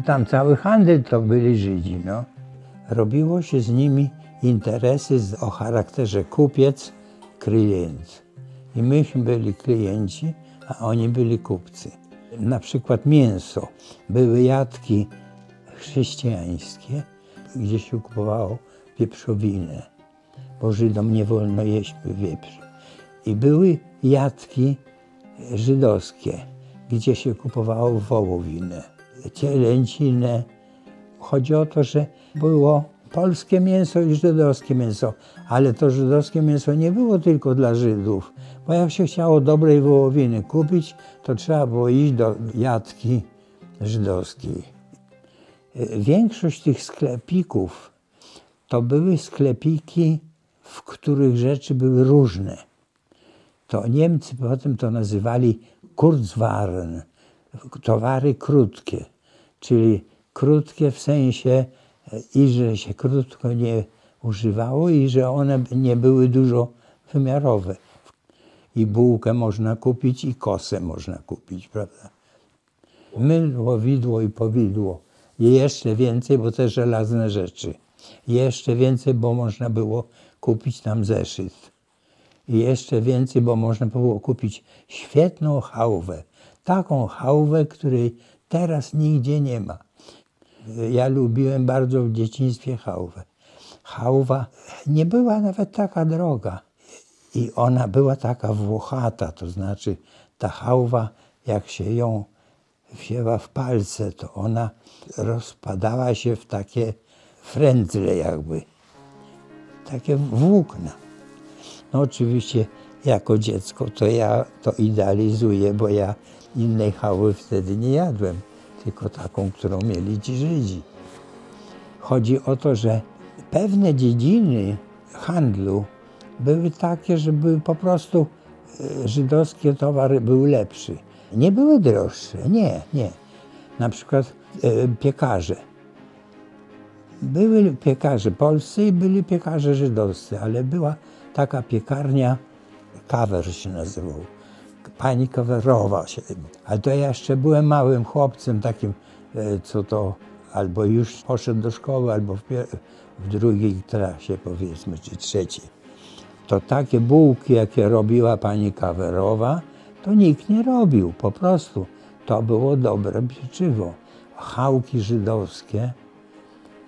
Tam cały handel to byli Żydzi, no. Robiło się z nimi interesy o charakterze kupiec-klient. I myśmy byli klienci, a oni byli kupcy. Na przykład mięso. Były jatki chrześcijańskie, gdzie się kupowało wieprzowinę, bo Żydom nie wolno jeść wieprz. I były jatki żydowskie, gdzie się kupowało wołowinę, cielęcinę. Chodzi o to, że było polskie mięso i żydowskie mięso, ale to żydowskie mięso nie było tylko dla Żydów, bo jak się chciało dobrej wołowiny kupić, to trzeba było iść do jatki żydowskiej. Większość tych sklepików to były sklepiki, w których rzeczy były różne. To Niemcy potem to nazywali Kurzwaren, towary krótkie, czyli krótkie w sensie i że się krótko nie używało i że one nie były dużo wymiarowe. I bułkę można kupić i kosę można kupić, prawda? Mydło, widło i powidło. I jeszcze więcej, bo te żelazne rzeczy. I jeszcze więcej, bo można było kupić tam zeszyt. I jeszcze więcej, bo można było kupić świetną chałwę. Taką chałwę, której teraz nigdzie nie ma. Ja lubiłem bardzo w dzieciństwie chałwę. Chałwa nie była nawet taka droga. I ona była taka włochata, to znaczy ta chałwa, jak się ją wzięła w palce, to ona rozpadała się w takie frędzle jakby, takie włókna. No oczywiście jako dziecko to ja to idealizuję, bo ja innej chałwy wtedy nie jadłem, tylko taką, którą mieli ci Żydzi. Chodzi o to, że pewne dziedziny handlu były takie, że były po prostu żydowskie towary były lepsze. Nie były droższe, nie. Na przykład piekarze. Były piekarze polscy i byli piekarze żydowscy, ale była taka piekarnia, Kawer się nazywał, pani Kawerowa. Ale to ja jeszcze byłem małym chłopcem takim, co to albo już poszedł do szkoły, albo w drugiej klasie powiedzmy, czy trzeciej. To takie bułki, jakie robiła pani Kawerowa, to nikt nie robił, po prostu. To było dobre pieczywo. Chałki żydowskie,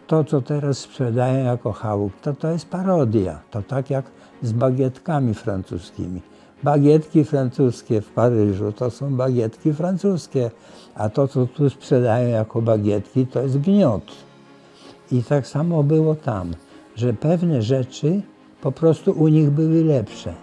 to co teraz sprzedają jako chałuk, to jest parodia. To tak jak z bagietkami francuskimi. Bagietki francuskie w Paryżu to są bagietki francuskie, a to co tu sprzedają jako bagietki to jest gniot. I tak samo było tam, że pewne rzeczy po prostu u nich były lepsze.